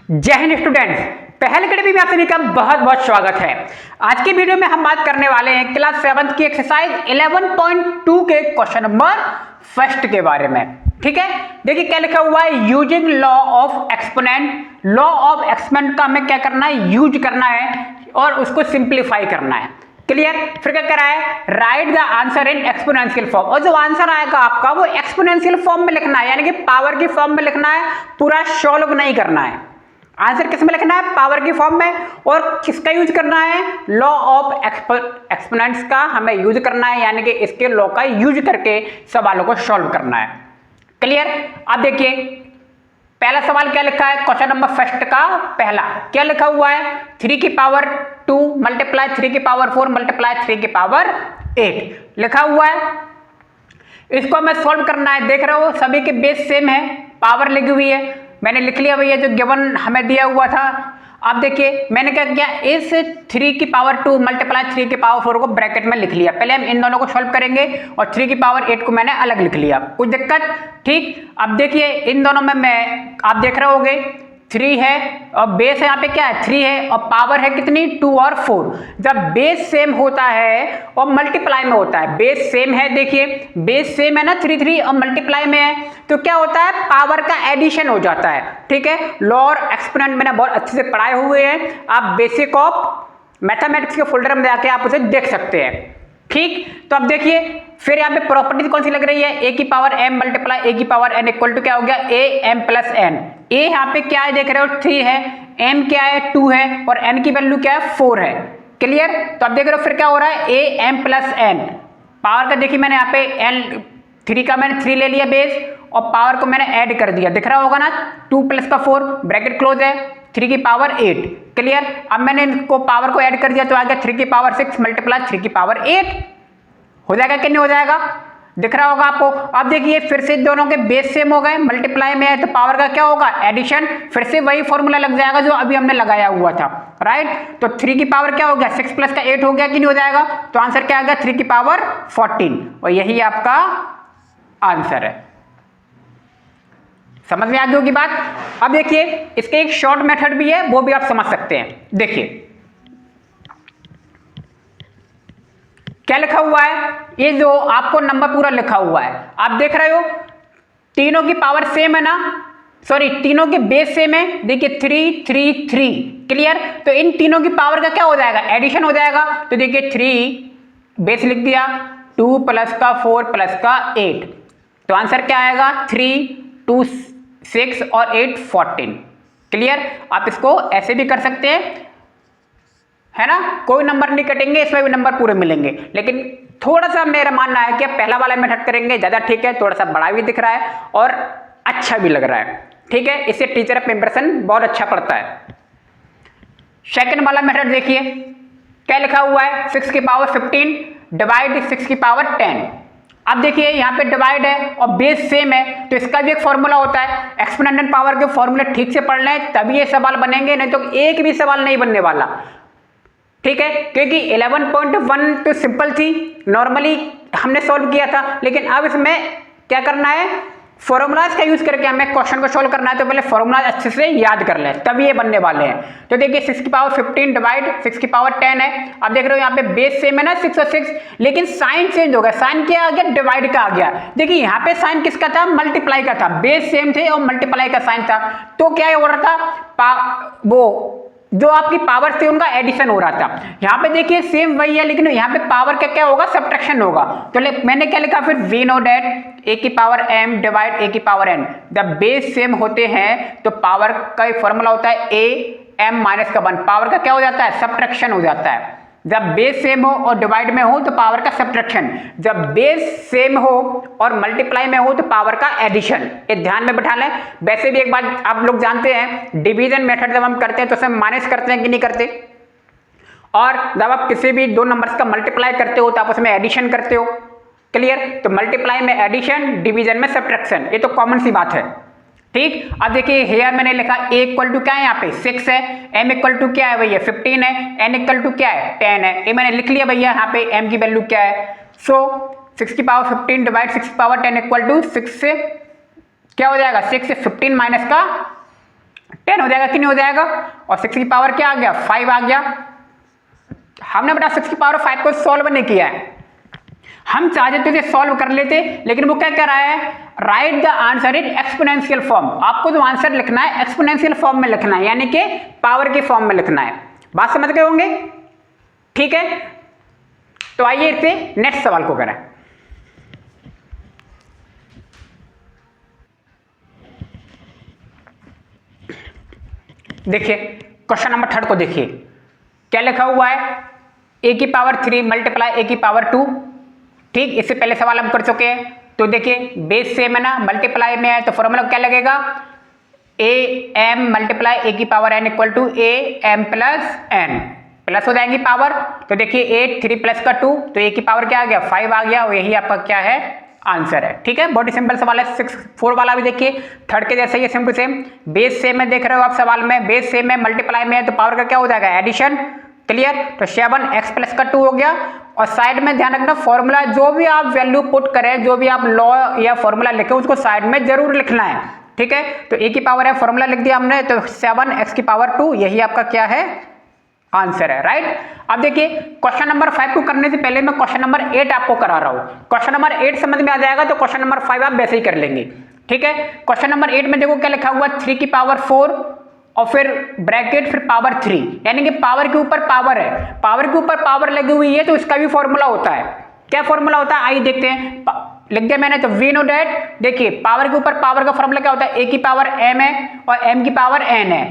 जय हिंद स्टूडेंट्स, पहल अकेडमी में आप सभी का बहुत बहुत स्वागत है। आज की वीडियो में हम बात करने वाले हैं क्लास 7 की एक्सरसाइज 11.2 के क्वेश्चन नंबर फर्स्ट के बारे में। ठीक है, देखिए क्या लिखा हुआ है, using law of exponent. Law of exponent का हमें क्या करना है, यूज करना है और उसको सिंप्लीफाई करना है। क्लियर। फिर क्या करा है, right the answer in exponential form, और जो आंसर आएगा आपका वो एक्सपोनेंशियल फॉर्म में लिखना है, यानी कि पावर की फॉर्म में लिखना है, पूरा सॉल्व नहीं करना है। आंसर किस में लिखना है, पावर की फॉर्म में। और किसका यूज करना है, लॉ ऑफ एक्सपोनेंट्स का हमें यूज करना है, यानी कि इसके लॉ का यूज करके सवालों को सॉल्व करना है। क्लियर। अब देखिए पहला सवाल क्या लिखा है, क्वेश्चन नंबर फर्स्ट का पहला क्या लिखा हुआ है, 3 की पावर 2 मल्टीप्लाई 3 की पावर 4 मल्टीप्लाई 3 की पावर 8 लिखा हुआ है। इसको हमें सॉल्व करना है। देख रहे हो सभी के बेस सेम है, पावर लगी हुई है, मैंने लिख लिया भैया जो गिवन हमें दिया हुआ था। अब देखिए मैंने क्या किया, इस 3 की पावर 2 मल्टीप्लाई 3 की पावर 4 को ब्रैकेट में लिख लिया। पहले हम इन दोनों को सॉल्व करेंगे और 3 की पावर 8 को मैंने अलग लिख लिया, कुछ दिक्कत। ठीक, अब देखिए इन दोनों में मैं आप देख रहे होगे 3 है और बेस यहाँ पे क्या है 3 है और पावर है कितनी 2 और 4। जब बेस सेम होता है और मल्टीप्लाई में होता है, बेस सेम है, देखिए बेस सेम है ना 3 और मल्टीप्लाई में है, तो क्या होता है पावर का एडिशन हो जाता है। ठीक है, लॉ और एक्सपोनेंट मैंने बहुत अच्छे से पढ़ाए हुए हैं, आप बेसिक ऑफ मैथमेटिक्स के फोल्डर में जाके आप उसे देख सकते हैं। ठीक, तो अब देखिए फिर यहाँ पे प्रॉपर्टी कौन सी लग रही है, ए की पावर m मल्टीप्लाई ए की पावर n इक्वल टू क्या हो गया ए m प्लस n। ए यहाँ पे क्या है देख रहे हो 3 है, m क्या है 2 है और n की वैल्यू क्या है 4 है। क्लियर। तो अब देख रहे हो फिर क्या हो रहा है ए m प्लस n। पावर का देखिए मैंने यहाँ पे n 3 का मैंने 3 ले लिया बेस और पावर को मैंने ऐड कर दिया, दिख रहा होगा ना 2 प्लस का 4 ब्रैकेट क्लोज है 3 की पावर 8। क्लियर। अब मैंने इनको पावर को ऐड कर दिया तो आ गया 3 की पावर 6 मल्टीप्लाई 3 की पावर 8 हो जाएगा कि नहीं हो जाएगा, दिख रहा होगा आपको। अब देखिए फिर से दोनों के बेस सेम हो गए, मल्टीप्लाई में है तो पावर का क्या होगा एडिशन, फिर से वही फॉर्मूला लग जाएगा जो अभी हमने लगाया हुआ था। राइट, तो 3 की पावर क्या हो गया 6 प्लस का 8 हो गया कि नहीं हो जाएगा, तो आंसर क्या आ गया 3 की पावर 14 और यही आपका आंसर है। समझ में आ गई होगी बात। अब देखिए इसके एक शॉर्ट मेथड भी है, वो भी आप समझ सकते हैं। देखिए क्या लिखा हुआ है, ये जो आपको नंबर पूरा लिखा हुआ है आप देख रहे हो, तीनों की पावर सेम है ना, सॉरी तीनों के बेस सेम है। देखिए 3 3 3। क्लियर। तो इन तीनों की पावर का क्या हो जाएगा एडिशन हो जाएगा, तो देखिए 3 बेस लिख दिया 2 प्लस का 4 प्लस का 8, तो आंसर क्या आएगा 3 2 6 और 8 14। क्लियर। आप इसको ऐसे भी कर सकते हैं, है ना, कोई नंबर नहीं कटेंगे, इसमें भी नंबर पूरे मिलेंगे, लेकिन थोड़ा सा मेरा मानना है कि पहला वाला मेथड करेंगे ज्यादा ठीक है, थोड़ा सा बड़ा भी दिख रहा है और अच्छा भी लग रहा है। ठीक है, इससे टीचर का इंप्रेशन बहुत अच्छा पड़ता है। सेकंड वाला मेथड देखिए क्या लिखा हुआ है, 6 की पावर 15 डिवाइड 6 की पावर 10। अब देखिए यहाँ पे डिवाइड है और बेस सेम है, तो इसका भी एक फॉर्मूला होता है, एक्सपोनेंशियल पावर के फॉर्मूले ठीक से पढ़ लें तभी ये सवाल बनेंगे, नहीं तो एक भी सवाल नहीं बनने वाला। ठीक है, क्योंकि 11.1 तो सिंपल थी, नॉर्मली हमने सॉल्व किया था, लेकिन अब इसमें क्या करना है फॉर्मूलाज का यूज करके हमें क्वेश्चन को सॉल्व करना है, तो पहले फॉर्मूलाज अच्छे से याद कर लें तब ये बनने वाले हैं। तो देखिए 6 की पावर 15 डिवाइड 6 की पावर 10 है। अब देख रहे हो यहाँ पे बेस सेम है ना 6 और 6, लेकिन साइन चेंज हो गया, साइन क्या आ गया डिवाइड का आ गया। देखिए यहाँ पे साइन किसका था मल्टीप्लाई का था, बेस सेम थे और मल्टीप्लाई का साइन था, तो क्या हो रहा था वो जो आपकी पावर थी उनका एडिशन हो रहा था। यहाँ पे देखिए सेम वही है, लेकिन यहाँ पे पावर का क्या होगा सब्ट्रैक्शन होगा। तो मैंने क्या लिखा फिर वी नो डेट ए की पावर m डिवाइड ए की पावर n। जब बेस सेम होते हैं तो पावर का फॉर्मूला होता है a m माइनस का 1, पावर का क्या हो जाता है सब्ट्रैक्शन हो जाता है। जब बेस सेम हो और डिवाइड में हो तो पावर का सब्ट्रैक्शन, जब बेस सेम हो और मल्टीप्लाई में हो तो पावर का एडिशन, ये ध्यान में बैठा लें। वैसे भी एक बात आप लोग जानते हैं, डिवीजन मेथड जब हम करते हैं तो उसमें माइनस करते हैं कि नहीं करते, और जब आप किसी भी दो नंबर्स का मल्टीप्लाई करते हो तो आप उसमें एडिशन करते हो। क्लियर। तो मल्टीप्लाई में एडिशन, डिवीजन में सब्ट्रैक्शन, ये तो कॉमन सी बात है। ठीक, अब देखिए हेयर मैंने लिखा a इक्वल टू क्या है यहाँ पे 6 है, m इक्वल टू क्या है भैया 15 है, n इक्वल टू क्या है 10 है, ये मैंने लिख लिया भैया यहाँ पे m की वैल्यू क्या है। सो 6 की पावर 15 डिवाइड 6 की पावर 10 इक्वल टू 6 से क्या हो जाएगा 6 से 15 माइनस का 10 हो जाएगा कि नहीं हो जाएगा। और 6 की पावर क्या आ गया, 5 आ गया। हमने बेटा 6 की पावर 5 को सॉल्व नहीं किया है, हम चाहते थे सॉल्व कर लेते, लेकिन वो क्या कह रहा है, right the answer in exponential form. आपको जो आंसर लिखना है एक्सपोनेंशियल फॉर्म में लिखना है, यानी कि पावर के फॉर्म में लिखना है। बात समझ गए होंगे, ठीक है। तो आइए इसे नेक्स्ट सवाल को करें। देखिए क्वेश्चन नंबर 3 को देखिए क्या लिखा हुआ है, ए की पावर 3 मल्टीप्लाई ए की पावर 2। ठीक, इससे पहले सवाल हम कर चुके हैं। तो देखिए बेस सेम है ना, मल्टीप्लाई में है, तो फॉर्मूला क्या लगेगा, ए एम मल्टीप्लाई ए की power n equal to a m plus n, plus हो जाएंगी पावर। तो देखिए 8 3 प्लस का 2, तो ए की पावर क्या आ गया, 5 आ गया, और यही आपका क्या है, आंसर है। ठीक है, बहुत ही सिंपल सवाल है। 6 4 वाला भी देखिए थर्ड के जैसे ही same to same, base same है, देख रहे हो आप सवाल में, बेस सेम है, मल्टीप्लाई में है, तो पावर का क्या हो जाएगा, एडिशन। क्लियर, तो 7x प्लस का 2 हो गया। और साइड में ध्यान रखना फॉर्मूला जो भी आप वैल्यू पुट करें, जो भी आप लॉ या फॉर्मूला लिखे उसको साइड में जरूर लिखना है। ठीक है, तो ए की पावर है, फॉर्मूला लिख दिया हमने, तो 7x की पावर 2, यही आपका क्या है, आंसर है। राइट, अब देखिए क्वेश्चन नंबर 5 को करने से पहले मैं क्वेश्चन नंबर 8 आपको करा रहा हूं। क्वेश्चन नंबर 8 समझ में आ जाएगा तो क्वेश्चन नंबर 5 आप वैसे ही कर लेंगे। ठीक है, क्वेश्चन नंबर 8 में देखो क्या लिखा हुआ, 3 की पावर 4 और फिर ब्रैकेट फिर पावर 3, यानी कि पावर के ऊपर पावर है, पावर के ऊपर पावर लगी हुई है, तो इसका भी फॉर्मूला होता है। क्या फॉर्मूला होता है, आइए देखते हैं। लिख दिया मैंने, तो वी नो डैट, देखिए पावर के ऊपर पावर का फॉर्मूला क्या होता है, ए की पावर m है और m की पावर n है,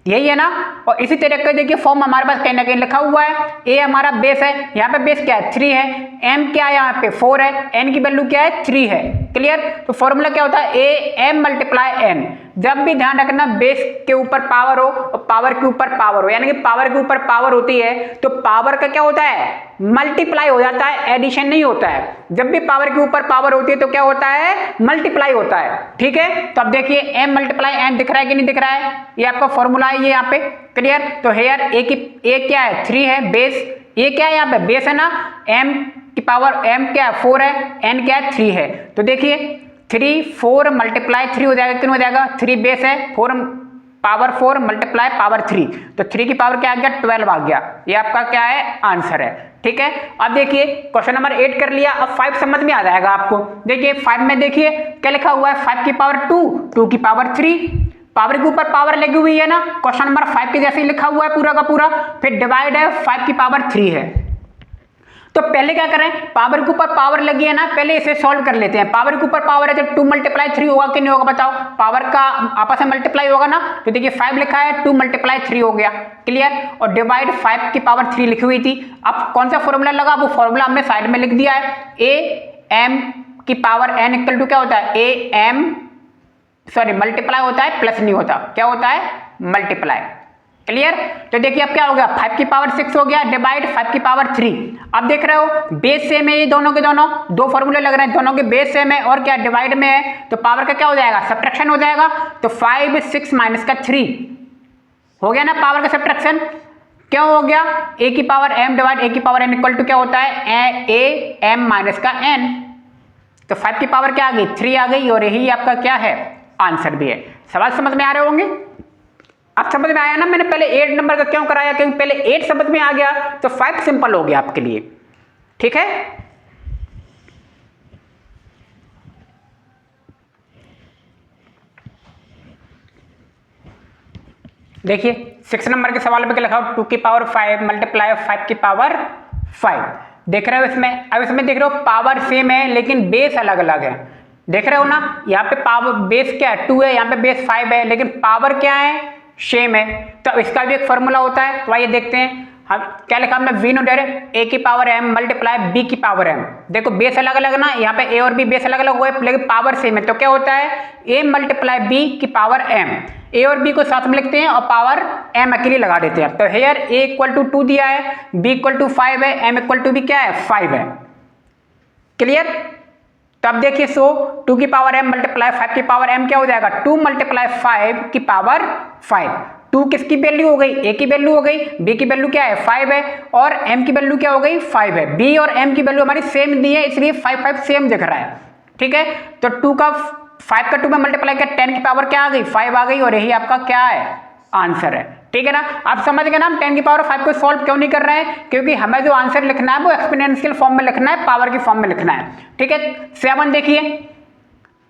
यही है ना। और इसी तरीके का देखिए फॉर्म हमारे पास कहीं ना कहीं लिखा हुआ है, ए हमारा बेस है, यहाँ पे बेस क्या है, 3 है, m क्या है यहाँ पे 4 है, n की वैल्यू क्या है, 3 है। क्लियर, तो फॉर्मूला क्या होता है, ए m मल्टीप्लाई n। जब भी ध्यान रखना बेस के ऊपर पावर हो और पावर के ऊपर पावर हो, यानी कि पावर के ऊपर पावर होती है तो पावर का क्या होता है, मल्टीप्लाई हो जाता है, एडिशन नहीं होता है। जब भी पावर के ऊपर पावर होती है तो क्या होता है, मल्टीप्लाई होता है। ठीक है, तो अब देखिए m मल्टीप्लाई n दिख रहा है कि नहीं दिख रहा है, ये आपका फॉर्मूला है ये यहाँ पे। क्लियर, तो हेयर ए क्या है, 3 है, बेस ए क्या है यहाँ पे, बेस है ना, m की पावर m क्या है, 4 है, n क्या है, 3 है। तो देखिए 3 4 मल्टीप्लाई 3 हो जाएगा, किन हो जाएगा, 3 बेस है, 4 पावर 4 मल्टीप्लाई पावर 3, तो 3 की पावर क्या आ गया, 12 आ गया, ये आपका क्या है, आंसर है। ठीक है, अब देखिए क्वेश्चन नंबर 8 कर लिया, अब 5 समझ में आ जाएगा आपको। देखिए 5 में देखिए क्या लिखा हुआ है, 5 की पावर 2 2 की पावर 3, पावर के ऊपर पावर लगी हुई है ना, क्वेश्चन नंबर 5 के जैसे ही लिखा हुआ है पूरा का पूरा, फिर डिवाइड है, 5 की पावर 3 है। तो पहले क्या करें, पावर के ऊपर पावर लगी है ना, पहले इसे सॉल्व कर लेते हैं। पावर के ऊपर पावर है तो 2 मल्टीप्लाई 3 होगा कि नहीं होगा, बताओ, पावर का आपस में मल्टीप्लाई होगा ना, तो देखिए 5 लिखा है, 2 मल्टीप्लाई 3 हो गया। क्लियर, और डिवाइड 5 की पावर 3 लिखी हुई थी। अब कौन सा फॉर्मूला लगा, वो फॉर्मूला हमने साइड में लिख दिया है, ए एम की पावर n इक्वल टू क्या होता है, ए एम सॉरी मल्टीप्लाई होता है, प्लस नहीं होता, क्या होता है, मल्टीप्लाई। क्लियर, तो देखिए अब क्या हो गया, 5 की पावर 6 हो गया, डिवाइड 5 की पावर 3। अब देख रहे हो बेस सेम है, ये दोनों के दोनों दो फॉर्मूले लग रहे हैं, दोनों के बेस सेम है और क्या डिवाइड में है, तो पावर का क्या हो जाएगा, सब्ट्रैक्शन हो जाएगा। तो 5 6 माइनस का 3 हो गया ना, पावर का सब्ट्रैक्शन क्यों हो गया, ए की पावर m डिवाइड ए की पावर n इक्वल टू क्या होता है, ए एम माइनस का n। तो 5 की पावर क्या आ गई, 3 आ गई, और यही आपका क्या है, आंसर भी है। सवाल समझ में आ रहे होंगे, अब समझ में आया ना, मैंने पहले 8 नंबर का क्यों कराया, क्योंकि पहले 8 समझ में आ गया तो 5 सिंपल हो गया आपके लिए। ठीक है, देखिए 6 नंबर के सवाल में क्या लिखा हो, 2 की पावर 5 मल्टीप्लाई 5 की पावर 5। देख रहे हो इसमें, अब इसमें देख रहे हो पावर सेम है लेकिन बेस अलग अलग है, देख रहे हो ना, यहाँ पे पावर बेस क्या है, 2 है, यहाँ पे बेस 5 है, लेकिन पावर क्या है, सेम है। तो इसका भी एक फॉर्मूला होता है, तो आइए देखते हैं। हम क्या लिखा हमने, वी नो डायरेक्ट ए की पावर m मल्टीप्लाई b की पावर m। देखो बेस अलग अलग ना, यहाँ पे a और b बेस अलग अलग हुए लेकिन पावर सेम है, तो क्या होता है, a मल्टीप्लाई b की पावर m। a और b को साथ में लिखते हैं और पावर m अकेली लगा देते हैं। तो हेयर a इक्वल टू 2 दिया है, b इक्वल टू 5 है, m इक्वल टू भी क्या है, 5 है। क्लियर, तब देखिए 2 की पावर m मल्टीप्लाई 5 की पावर m क्या हो जाएगा, 2 मल्टीप्लाई 5 की पावर 5। 2 किसकी वैल्यू हो गई, a की वैल्यू हो गई, b की वैल्यू क्या है, 5 है, और m की वैल्यू क्या हो गई, 5 है। b और m की वैल्यू हमारी सेम दी है, इसलिए 5 5 सेम दिख रहा है। ठीक है, तो 2 का 5 का 2 में मल्टीप्लाई किया 10 की पावर क्या आ गई 5 आ गई और यही आपका क्या है आंसर है। ठीक है ना, आप समझ गए ना हम 10 की पावर 5 को सॉल्व क्यों नहीं कर रहे हैं, क्योंकि हमें जो आंसर लिखना है वो एक्सपोनेंशियल फॉर्म में लिखना है, पावर की फॉर्म में लिखना है। ठीक है, 7 देखिए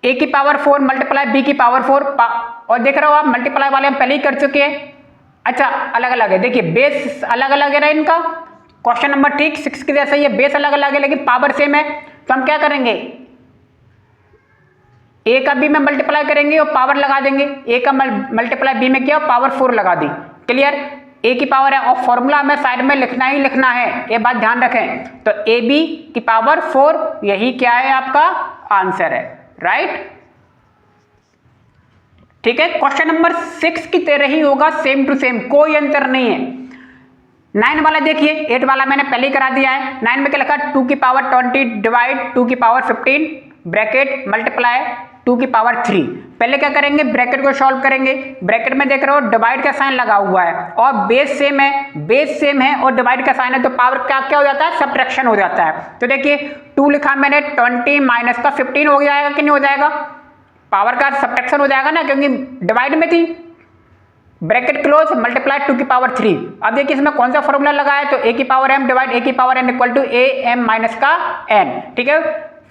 a की पावर 4 मल्टीप्लाई b की पावर 4 और देख रहे हो आप मल्टीप्लाई वाले हम पहले ही कर चुके हैं। अच्छा अलग अलग है, देखिए बेस अलग अलग है ना इनका, क्वेश्चन नंबर ठीक 6 के जैसा ही है, बेस अलग अलग है लेकिन पावर सेम है। तो हम क्या करेंगे a का b में मल्टीप्लाई करेंगे और पावर लगा देंगे, a का मल्टीप्लाई b में किया पावर 4 लगा दी। क्लियर, a की पावर है और फॉर्मूला हमें साइड में लिखना ही लिखना है, ये बात ध्यान रखें। तो ab की पावर 4 यही क्या है आपका आंसर है, राइट। ठीक है, क्वेश्चन नंबर 6 की तरह ही होगा, सेम टू सेम, कोई अंतर नहीं है। 9 वाला देखिए, 8 वाला मैंने पहले ही करा दिया है। 9 में क्या लिखा 2 की पावर 20 डिवाइड 2 की पावर 15 ब्रैकेट मल्टीप्लाई 2 की पावर 3। पहले क्या करेंगे ब्रैकेट को सॉल्व करेंगे, ब्रैकेट में देख रहे हो डिवाइड का साइन लगा हुआ है और बेस सेम है, बेस सेम है और डिवाइड का साइन है तो पावर क्या क्या हो जाता है सब्ट्रैक्शन हो जाता है। तो देखिए 2 लिखा मैंने 20 माइनस का 15 हो जाएगा कि नहीं हो जाएगा, पावर का सब्ट्रैक्शन हो जाएगा ना क्योंकि डिवाइड में थी। ब्रैकेट क्लोज मल्टीप्लाई 2 की पावर 3। अब देखिए इसमें कौन सा फॉर्मूला लगा है, तो a की पावर m डिवाइड a की power n equal to a m minus का n। ठीक है,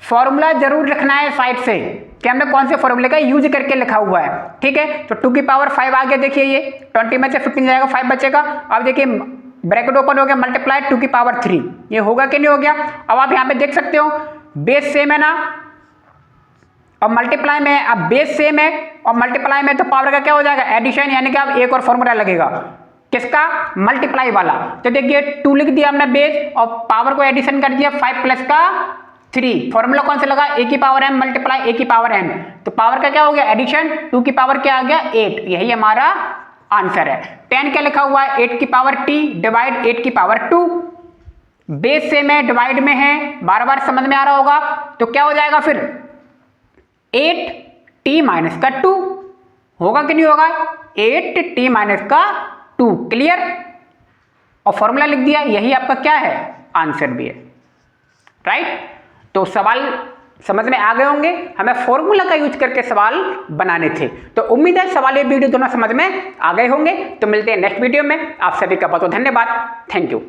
फॉर्मूला जरूर लिखना है साइड से कि हमने कौन से फॉर्मूले का यूज करके लिखा हुआ है। ठीक है, तो 2 की पावर 5 आ गया, देखिए ये 20 में से 15 जाएगा 5 बचेगा। अब देखिए ब्रैकेट ओपन हो गया मल्टीप्लाई 2 की पावर 3, ये होगा कि नहीं हो गया। अब आप यहाँ पे देख सकते हो बेस सेम है ना और मल्टीप्लाई में, अब बेस सेम है और मल्टीप्लाई में तो पावर का क्या हो जाएगा एडिशन, यानी कि अब एक और फॉर्मूला लगेगा किसका मल्टीप्लाई वाला। तो देखिए 2 लिख दिया हमने बेस और पावर को एडिशन कर दिया 5 प्लस का 3। फॉर्मूला कौन सा लगा a की पावर m मल्टीप्लाई a की पावर n, तो पावर का क्या हो गया एडिशन, 2 की पावर क्या आ गया 8, यही हमारा आंसर है। 10 क्या लिखा हुआ है 8 की पावर t डिवाइड 8 की पावर 2, बेस सेम है डिवाइड में है, बार बार समझ में आ रहा होगा। तो क्या हो जाएगा फिर 8t माइनस का 2 होगा कि नहीं होगा, 8t माइनस का 2। क्लियर, और फॉर्मूला लिख दिया, यही आपका क्या है आंसर भी है, राइट। तो सवाल समझ में आ गए होंगे, हमें फॉर्मूला का यूज करके सवाल बनाने थे। तो उम्मीद है सवाल ये वीडियो दोनों समझ में आ गए होंगे। तो मिलते हैं नेक्स्ट वीडियो में, आप सभी का बहुत बहुत धन्यवाद, थैंक यू।